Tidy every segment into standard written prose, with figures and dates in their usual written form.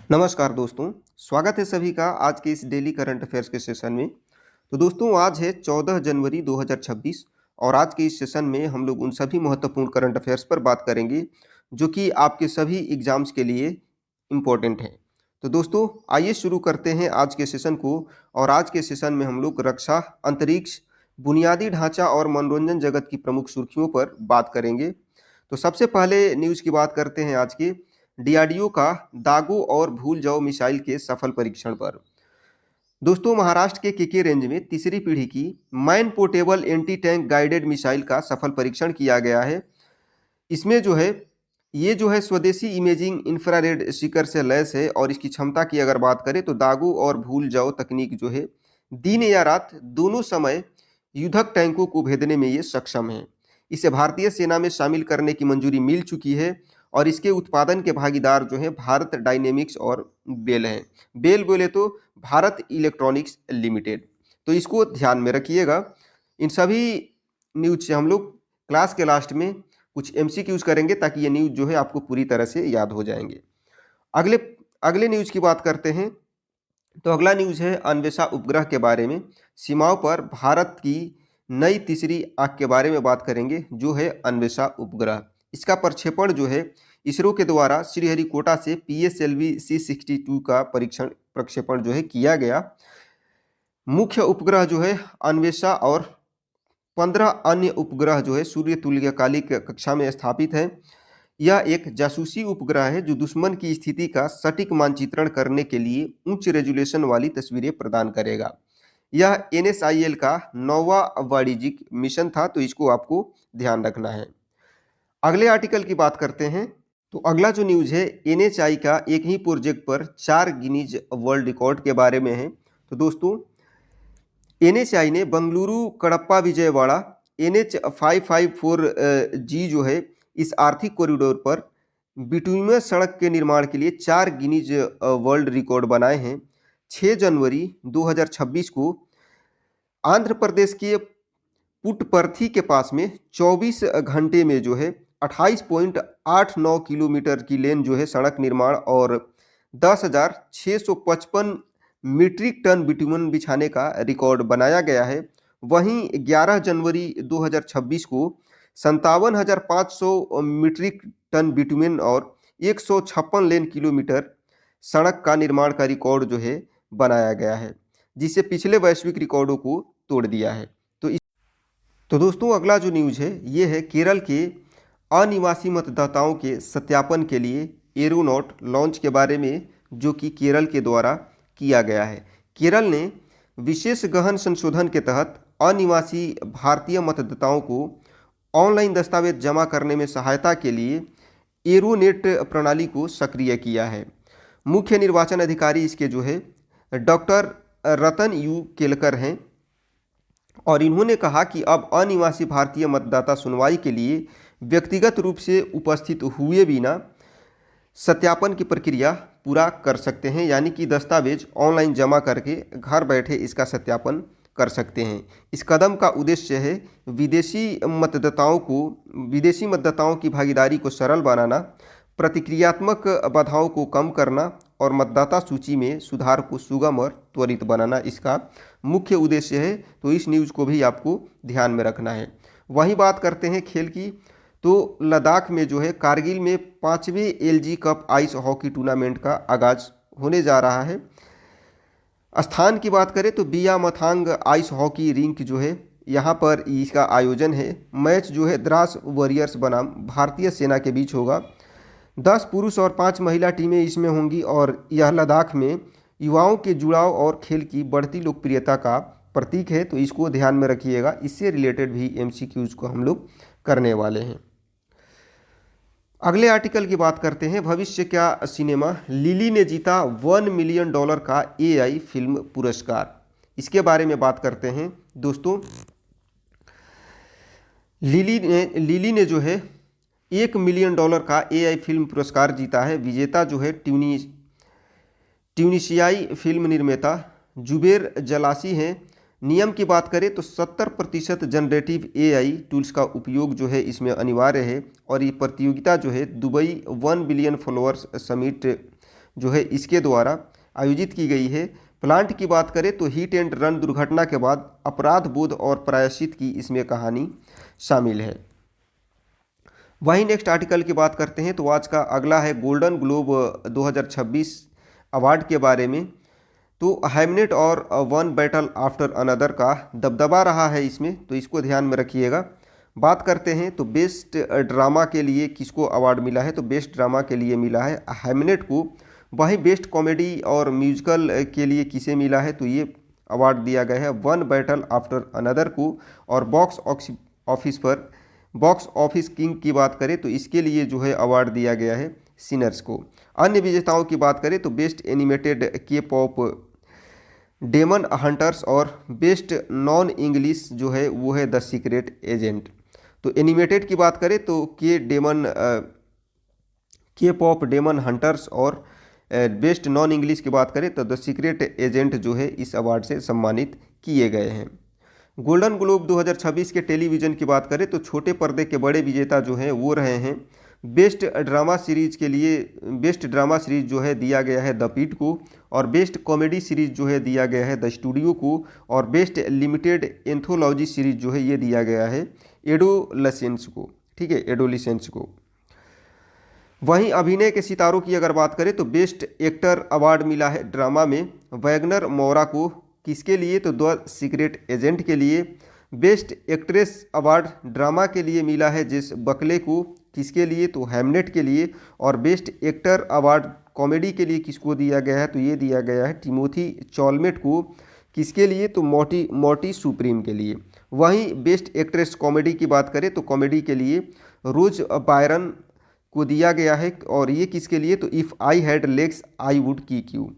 नमस्कार दोस्तों, स्वागत है सभी का आज के इस डेली करंट अफेयर्स के सेशन में। तो दोस्तों आज है 14 जनवरी 2026 और आज के इस सेशन में हम लोग उन सभी महत्वपूर्ण करंट अफेयर्स पर बात करेंगे जो कि आपके सभी एग्जाम्स के लिए इम्पोर्टेंट हैं। तो दोस्तों आइए शुरू करते हैं आज के सेशन को। और आज के सेशन में हम लोग रक्षा, अंतरिक्ष, बुनियादी ढांचा और मनोरंजन जगत की प्रमुख सुर्खियों पर बात करेंगे। तो सबसे पहले न्यूज़ की बात करते हैं आज के डीआरडीओ का दागो और भूल जाओ मिसाइल के सफल परीक्षण पर। दोस्तों महाराष्ट्र के केके रेंज में तीसरी पीढ़ी की man portable anti tank guided missile का सफल परीक्षण किया गया है। इसमें ये जो है स्वदेशी इमेजिंग इंफ्रारेड सीकर से लैस है और इसकी क्षमता की अगर बात करें तो दागो और भूल जाओ तकनीक जो है दिन या रात दोनों समय युद्धक टैंकों को भेदने में ये सक्षम है। इसे भारतीय सेना में शामिल करने की मंजूरी मिल चुकी है और इसके उत्पादन के भागीदार जो है भारत डायनेमिक्स और बेल हैं। बेल बोले तो भारत इलेक्ट्रॉनिक्स लिमिटेड। तो इसको ध्यान में रखिएगा। इन सभी न्यूज से हम लोग क्लास के लास्ट में कुछ एमसीक्यूज करेंगे ताकि ये न्यूज जो है आपको पूरी तरह से याद हो जाएंगे। अगले अगले न्यूज की बात करते हैं। तो अगला न्यूज है अन्वेषा उपग्रह के बारे में। सीमाओं पर भारत की नई तीसरी आंख के बारे में बात करेंगे जो है अन्वेषा उपग्रह। इसका प्रक्षेपण जो है इसरो के द्वारा श्रीहरिकोटा से PSLV C62 का परीक्षण प्रक्षेपण जो है किया गया। मुख्य उपग्रह जो है अन्वेषा और 15 अन्य उपग्रह जो है सूर्य तुल्यकालिक कक्षा में स्थापित है। यह एक जासूसी उपग्रह है जो दुश्मन की स्थिति का सटीक मानचित्रण करने के लिए उच्च रेजोल्यूशन वाली तस्वीरें प्रदान करेगा। यह NSIL का 9वां वाणिज्यिक मिशन था, तो इसको आपको ध्यान रखना है। अगले आर्टिकल की बात करते हैं। तो अगला जो न्यूज़ है NHI का एक ही प्रोजेक्ट पर 4 गिनीज वर्ल्ड रिकॉर्ड के बारे में है। तो दोस्तों NHI ने बंगलुरु कडप्पा विजयवाड़ा NH554G जो है इस आर्थिक कॉरिडोर पर बिटुइनस सड़क के निर्माण के लिए 4 गिनीज वर्ल्ड रिकॉर्ड बनाए हैं। 6 जनवरी 2026 को आंध्र प्रदेश के पुट्टपर्थी के पास में 24 घंटे में जो है 28.89 किलोमीटर की लेन जो है सड़क निर्माण और 10,655 मीट्रिक टन बिटुमेन बिछाने का रिकॉर्ड बनाया गया है। वहीं 11 जनवरी 2026 को 57,500 मीट्रिक टन बिटुमेन और 156 लेन किलोमीटर सड़क का निर्माण का रिकॉर्ड जो है बनाया गया है, जिससे पिछले वैश्विक रिकॉर्डों को तोड़ दिया है। तो दोस्तों अगला जो न्यूज़ है ये है केरल के अनिवासी मतदाताओं के सत्यापन के लिए एरोनॉट लॉन्च के बारे में, जो कि केरल के द्वारा किया गया है। केरल ने विशेष गहन संशोधन के तहत अनिवासी भारतीय मतदाताओं को ऑनलाइन दस्तावेज जमा करने में सहायता के लिए एरोनेट प्रणाली को सक्रिय किया है। मुख्य निर्वाचन अधिकारी इसके जो है डॉक्टर रतन यू केलकर हैं और इन्होंने कहा कि अब अनिवासी भारतीय मतदाता सुनवाई के लिए व्यक्तिगत रूप से उपस्थित हुए बिना सत्यापन की प्रक्रिया पूरा कर सकते हैं, यानी कि दस्तावेज ऑनलाइन जमा करके घर बैठे इसका सत्यापन कर सकते हैं। इस कदम का उद्देश्य है विदेशी मतदाताओं की भागीदारी को सरल बनाना, प्रतिक्रियात्मक बाधाओं को कम करना और मतदाता सूची में सुधार को सुगम और त्वरित बनाना इसका मुख्य उद्देश्य है। तो इस न्यूज़ को भी आपको ध्यान में रखना है। वहीं बात करते हैं खेल की। तो लद्दाख में जो है कारगिल में 5वें LG cup ice hockey tournament का आगाज होने जा रहा है। स्थान की बात करें तो बियामथांग आइस हॉकी रिंक जो है यहाँ पर इसका आयोजन है। मैच जो है द्रास वॉरियर्स बनाम भारतीय सेना के बीच होगा। 10 पुरुष और 5 महिला टीमें इसमें होंगी और यह लद्दाख में युवाओं के जुड़ाव और खेल की बढ़ती लोकप्रियता का प्रतीक है। तो इसको ध्यान में रखिएगा, इससे रिलेटेड भी MCQs को हम लोग करने वाले हैं। अगले आर्टिकल की बात करते हैं। भविष्य क्या सिनेमा, लिली ने जीता $1 मिलियन का AI फिल्म पुरस्कार। इसके बारे में बात करते हैं। दोस्तों लिली ने जो है $1 मिलियन का AI फिल्म पुरस्कार जीता है। विजेता जो है ट्यूनिशियाई फिल्म निर्माता जुबेर जलासी हैं। नियम की बात करें तो 70% जनरेटिव AI टूल्स का उपयोग जो है इसमें अनिवार्य है और ये प्रतियोगिता जो है दुबई 1 बिलियन फॉलोअर्स समिट जो है इसके द्वारा आयोजित की गई है। प्लांट की बात करें तो हिट एंड रन दुर्घटना के बाद अपराध बोध और प्रायश्चित की इसमें कहानी शामिल है। वहीं नेक्स्ट आर्टिकल की बात करते हैं तो आज का अगला है गोल्डन ग्लोब 2026 अवार्ड के बारे में। तो हैमनेट और वन बैटल आफ्टर अनदर का दबदबा रहा है इसमें, तो इसको ध्यान में रखिएगा। बात करते हैं तो बेस्ट ड्रामा के लिए किसको अवार्ड मिला है, तो बेस्ट ड्रामा के लिए मिला है हैमनेट को। वहीं बेस्ट कॉमेडी और म्यूजिकल के लिए किसे मिला है, तो ये अवार्ड दिया गया है वन बैटल आफ्टर अनदर को। और बॉक्स ऑफिस किंग की बात करें तो इसके लिए जो है अवार्ड दिया गया है सिनर्स को। अन्य विजेताओं की बात करें तो बेस्ट एनिमेटेड के पॉप डेमन हंटर्स और बेस्ट नॉन इंग्लिश जो है वो है द सीक्रेट एजेंट। तो एनिमेटेड की बात करें तो के पॉप डेमन हंटर्स और बेस्ट नॉन इंग्लिश की बात करें तो द सीक्रेट एजेंट जो है इस अवार्ड से सम्मानित किए गए हैं। गोल्डन ग्लोब 2026 के टेलीविज़न की बात करें तो छोटे पर्दे के बड़े विजेता जो हैं वो रहे हैं। बेस्ट ड्रामा सीरीज के लिए बेस्ट ड्रामा सीरीज जो है दिया गया है द पिट को, और बेस्ट कॉमेडी सीरीज जो है दिया गया है द स्टूडियो को, और बेस्ट लिमिटेड एंथोलॉजी सीरीज जो है ये दिया गया है एडोलसेंस को। ठीक है, एडोलिसेंस को। वहीं अभिनय के सितारों की अगर बात करें तो बेस्ट एक्टर अवार्ड मिला है ड्रामा में वैगनर मोरा को। किसके लिए, तो द सीक्रेट एजेंट के लिए। बेस्ट एक्ट्रेस अवार्ड ड्रामा के लिए मिला है जेस बकले को। किसके लिए, तो हैमनेट के लिए। और बेस्ट एक्टर अवार्ड कॉमेडी के लिए किसको दिया गया है, तो ये दिया गया है टिमोथी चॉलमेट को। किसके लिए, तो मॉर्टी सुप्रीम के लिए। वहीं बेस्ट एक्ट्रेस कॉमेडी की बात करें तो कॉमेडी के लिए रोज बायरन को दिया गया है। और ये किसके लिए, तो if I had legs I would kick you,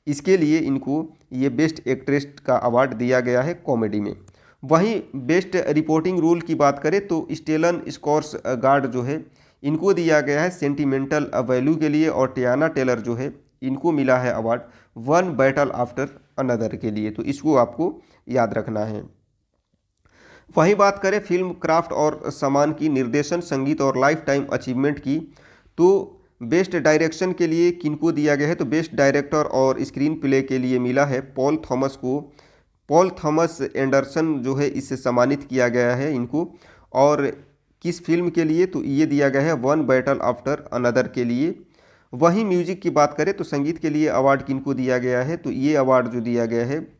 इसके लिए इनको ये बेस्ट एक्ट्रेस का अवार्ड दिया गया है कॉमेडी में। वहीं बेस्ट रिपोर्टिंग रोल की बात करें तो स्टेलन स्कॉर्सगार्ड जो है इनको दिया गया है सेंटिमेंटल वैल्यू के लिए। और टियाना टेलर जो है इनको मिला है award one battle after another के लिए, तो इसको आपको याद रखना है। वहीं बात करें फिल्म क्राफ्ट और सामान की, निर्देशन, संगीत और लाइफ टाइम अचीवमेंट की, तो बेस्ट डायरेक्शन के लिए किनको दिया गया है, तो बेस्ट डायरेक्टर और स्क्रीन प्ले के लिए मिला है पॉल थॉमस को। पॉल थॉमस एंडरसन जो है इससे सम्मानित किया गया है इनको। और किस फिल्म के लिए, तो ये दिया गया है वन बैटल आफ्टर अनदर के लिए। वहीं म्यूजिक की बात करें तो संगीत के लिए अवार्ड किनको दिया गया है, तो ये अवार्ड जो दिया गया है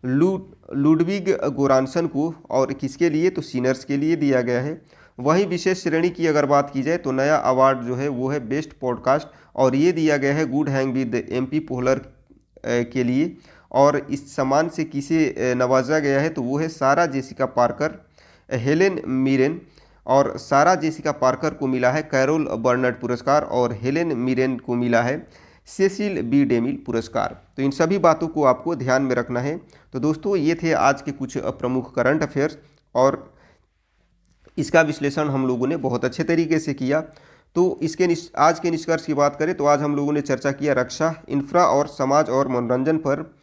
लुडविग गोरानसन को। और किसके लिए, तो सिनर्स के लिए दिया गया है। वहीं विशेष श्रेणी की अगर बात की जाए तो नया अवार्ड जो है वो है बेस्ट पॉडकास्ट, और ये दिया गया है गुड हैंग विद MP पोहलर के लिए। और इस सम्मान से किसे नवाजा गया है, तो वो है सारा जेसिका पार्कर, हेलेन मिरेन। और सारा जेसिका पार्कर को मिला है कैरोल बर्नर्ड पुरस्कार, और हेलेन मिरेन को मिला है सेसिल B डेमिल पुरस्कार। तो इन सभी बातों को आपको ध्यान में रखना है। तो दोस्तों ये थे आज के कुछ प्रमुख करंट अफेयर्स, और इसका विश्लेषण हम लोगों ने बहुत अच्छे तरीके से किया। तो आज के निष्कर्ष की बात करें तो आज हम लोगों ने चर्चा किया रक्षा, इंफ्रा और समाज और मनोरंजन पर।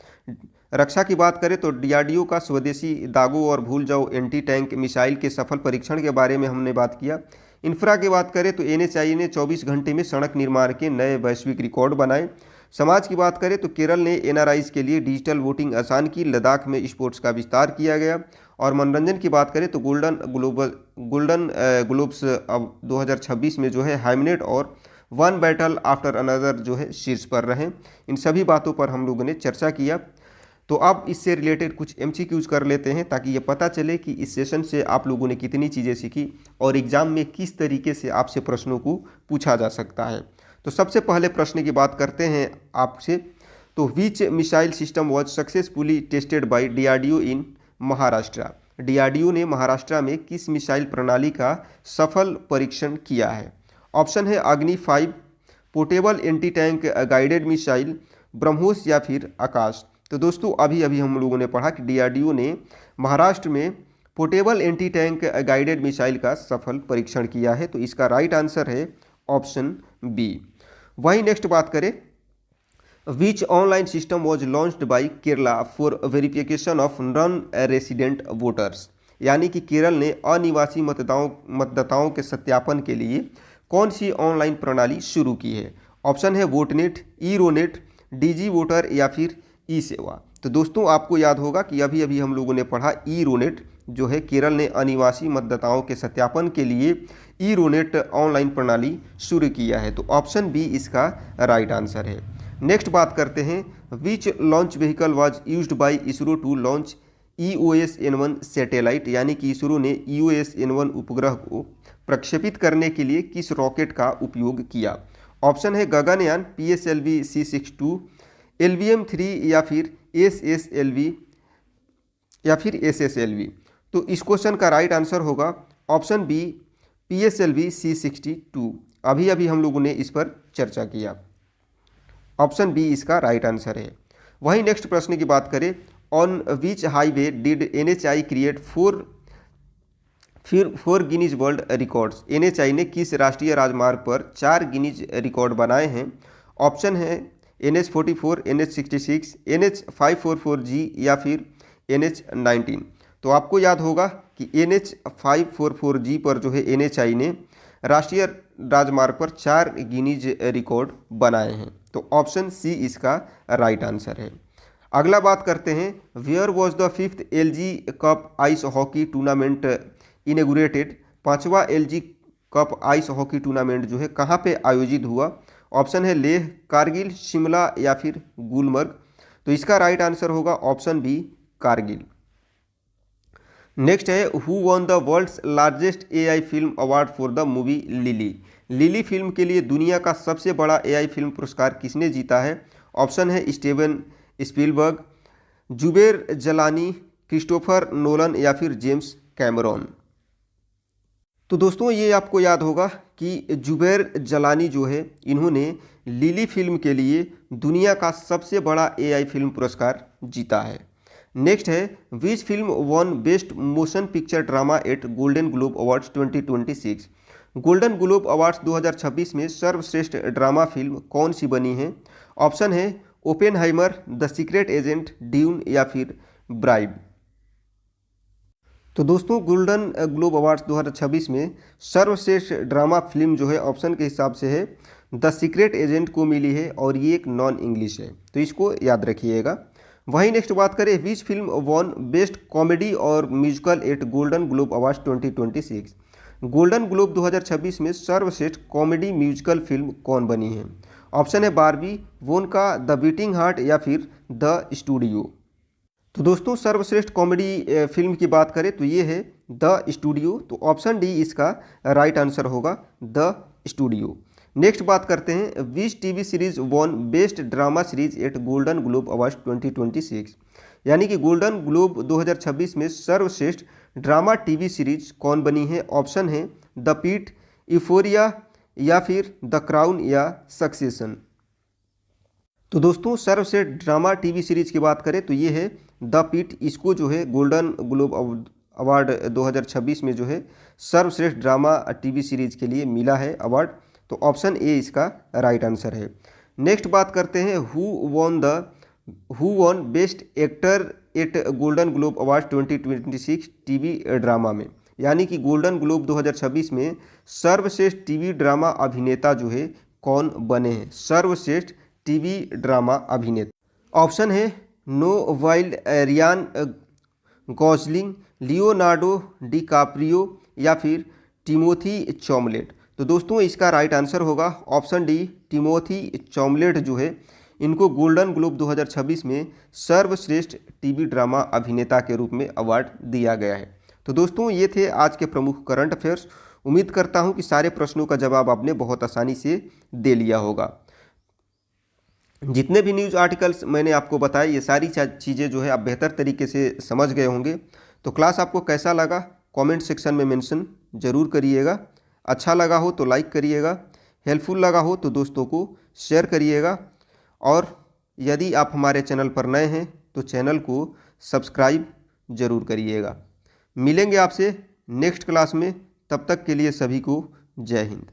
रक्षा की बात करें तो DRDO का स्वदेशी दागो और भूल जाओ एंटी टैंक मिसाइल के सफल परीक्षण के बारे में हमने बात किया। इंफ्रा की बात करें तो NHAI ने 24 घंटे में सड़क निर्माण के नए वैश्विक रिकॉर्ड बनाए। समाज की बात करें तो केरल ने NRIs के लिए डिजिटल वोटिंग आसान की, लद्दाख में स्पोर्ट्स का विस्तार किया गया। और मनोरंजन की बात करें तो गोल्डन ग्लोब्स 2026 में जो है हैमनेट और वन बैटल आफ्टर अनदर जो है शीर्ष पर रहे। इन सभी बातों पर हम लोगों ने चर्चा किया। तो अब इससे रिलेटेड कुछ MCQs कर लेते हैं ताकि ये पता चले कि इस सेशन से आप लोगों ने कितनी चीज़ें सीखी और एग्जाम में किस तरीके से आपसे प्रश्नों को पूछा जा सकता है। तो सबसे पहले प्रश्न की बात करते हैं आपसे। तो which missile system was successfully tested by DRDO in Maharashtra. DRDO ने महाराष्ट्र में किस मिसाइल प्रणाली का सफल परीक्षण किया है। ऑप्शन है अग्नि 5, portable anti tank guided missile, BrahMos या फिर आकाश। तो दोस्तों अभी हम लोगों ने पढ़ा कि DRDO ने महाराष्ट्र में portable anti tank guided missile का सफल परीक्षण किया है। तो इसका राइट आंसर है ऑप्शन बी। वहीं नेक्स्ट बात करें, which online system was launched by Kerala for verification of non resident voters. यानी कि केरल ने अनिवासी मतदाताओं के सत्यापन के लिए कौन सी ऑनलाइन प्रणाली शुरू की है। ऑप्शन है वोटनेट, ई रोनेट, डीजी वोटर या फिर ई सेवा। तो दोस्तों आपको याद होगा कि अभी अभी हम लोगों ने पढ़ा ई रोनेट जो है केरल ने अनिवासी मतदाताओं के सत्यापन के लिए ई रोनेट ऑनलाइन प्रणाली शुरू किया है। तो ऑप्शन बी इसका राइट आंसर है। नेक्स्ट बात करते हैं, which launch vehicle was used by ISRO to launch EOS-N1 satellite, यानी कि इसरो ने EOS-N1 उपग्रह को प्रक्षेपित करने के लिए किस रॉकेट का उपयोग किया। ऑप्शन है गगनयान, PSLV C62, LVM-3 या फिर SSLV या फिर SSLV। तो इस क्वेश्चन का राइट आंसर होगा ऑप्शन बी PSLV C62। अभी अभी हम लोगों ने इस पर चर्चा किया। ऑप्शन बी इसका राइट आंसर है। वहीं नेक्स्ट प्रश्न की बात करें, on which highway did NHI create four Guinness world records. NHI ने किस राष्ट्रीय राजमार्ग पर 4 गिनीज रिकॉर्ड बनाए हैं। ऑप्शन है NH44, NH66, NH544G या फिर NH19। तो आपको याद होगा कि NH544G पर जो है NHI ने राष्ट्रीय राजमार्ग पर 4 गिनीज रिकॉर्ड बनाए हैं। तो ऑप्शन सी इसका राइट आंसर है। अगला बात करते हैं, where was the 5th LG cup ice hockey tournament inaugurated. 5वां LG cup ice hockey tournament जो है कहाँ पे आयोजित हुआ। ऑप्शन है लेह, कारगिल, शिमला या फिर गुलमर्ग। तो इसका राइट आंसर होगा ऑप्शन बी कारगिल। नेक्स्ट है, who won the world's largest AI film award for the movie Lily. Lily film के लिए दुनिया का सबसे बड़ा AI फिल्म पुरस्कार किसने जीता है। ऑप्शन है Steven Spielberg, Zuber Jalani, Christopher Nolan या फिर जेम्स कैमरॉन। तो दोस्तों ये आपको याद होगा कि जुबेर जलानी जो है इन्होंने लिली फिल्म के लिए दुनिया का सबसे बड़ा AI फिल्म पुरस्कार जीता है। नेक्स्ट है, which film won best motion picture drama at Golden Globe awards 2026। Golden Globe awards 2026 में सर्वश्रेष्ठ ड्रामा फिल्म कौन सी बनी है। ऑप्शन है Oppenheimer, the secret agent, dune या फिर ब्राइब। तो दोस्तों गोल्डन ग्लोब अवार्ड्स 2026 में सर्वश्रेष्ठ ड्रामा फिल्म जो है ऑप्शन के हिसाब से है द सीक्रेट एजेंट को मिली है और ये एक नॉन इंग्लिश है, तो इसको याद रखिएगा। वहीं नेक्स्ट बात करें, which film won best comedy और musical at Golden Globe awards 2026। Golden Globe 2026 में सर्वश्रेष्ठ कॉमेडी म्यूजिकल फिल्म कौन बनी है। ऑप्शन है बारबी, वोनका, द बीटिंग हार्ट या फिर द स्टूडियो। तो दोस्तों सर्वश्रेष्ठ कॉमेडी फिल्म की बात करें तो ये है द स्टूडियो। तो ऑप्शन डी इसका राइट आंसर होगा द स्टूडियो। नेक्स्ट बात करते हैं, which TV series won best drama series at Golden Globe awards 2026। यानी कि गोल्डन ग्लोब 2026 में सर्वश्रेष्ठ ड्रामा टीवी सीरीज कौन बनी है। ऑप्शन है द पीट, यूफोरिया या फिर द क्राउन या सक्सेशन। तो दोस्तों सर्वश्रेष्ठ ड्रामा टीवी सीरीज की बात करें तो ये है द पीट। इसको जो है गोल्डन ग्लोब अवार्ड 2026 में जो है सर्वश्रेष्ठ ड्रामा टीवी सीरीज के लिए मिला है अवार्ड। तो ऑप्शन ए इसका राइट आंसर है। नेक्स्ट बात करते हैं, who won best actor eight Golden globe award 2026 TV drama में। यानी कि गोल्डन ग्लोब 2026 में सर्वश्रेष्ठ टीवी ड्रामा अभिनेता जो है कौन बने हैं। सर्वश्रेष्ठ टीवी ड्रामा अभिनेता ऑप्शन है Noah Wyle, Ryan Gosling, Leonardo DiCaprio या फिर टिमोथी चॉमलेट। तो दोस्तों इसका राइट आंसर होगा ऑप्शन डी टिमोथी चॉमलेट जो है इनको गोल्डन ग्लोब 2026 में सर्वश्रेष्ठ टीवी ड्रामा अभिनेता के रूप में अवार्ड दिया गया है। तो दोस्तों ये थे आज के प्रमुख करंट अफेयर्स। उम्मीद करता हूँ कि सारे प्रश्नों का जवाब आपने बहुत आसानी से दे लिया होगा। जितने भी न्यूज़ आर्टिकल्स मैंने आपको बताए ये सारी चीज़ें जो है आप बेहतर तरीके से समझ गए होंगे। तो क्लास आपको कैसा लगा कमेंट सेक्शन में मेंशन ज़रूर करिएगा। अच्छा लगा हो तो लाइक करिएगा, हेल्पफुल लगा हो तो दोस्तों को शेयर करिएगा, और यदि आप हमारे चैनल पर नए हैं तो चैनल को सब्सक्राइब ज़रूर करिएगा। मिलेंगे आपसे नेक्स्ट क्लास में, तब तक के लिए सभी को जय हिंद।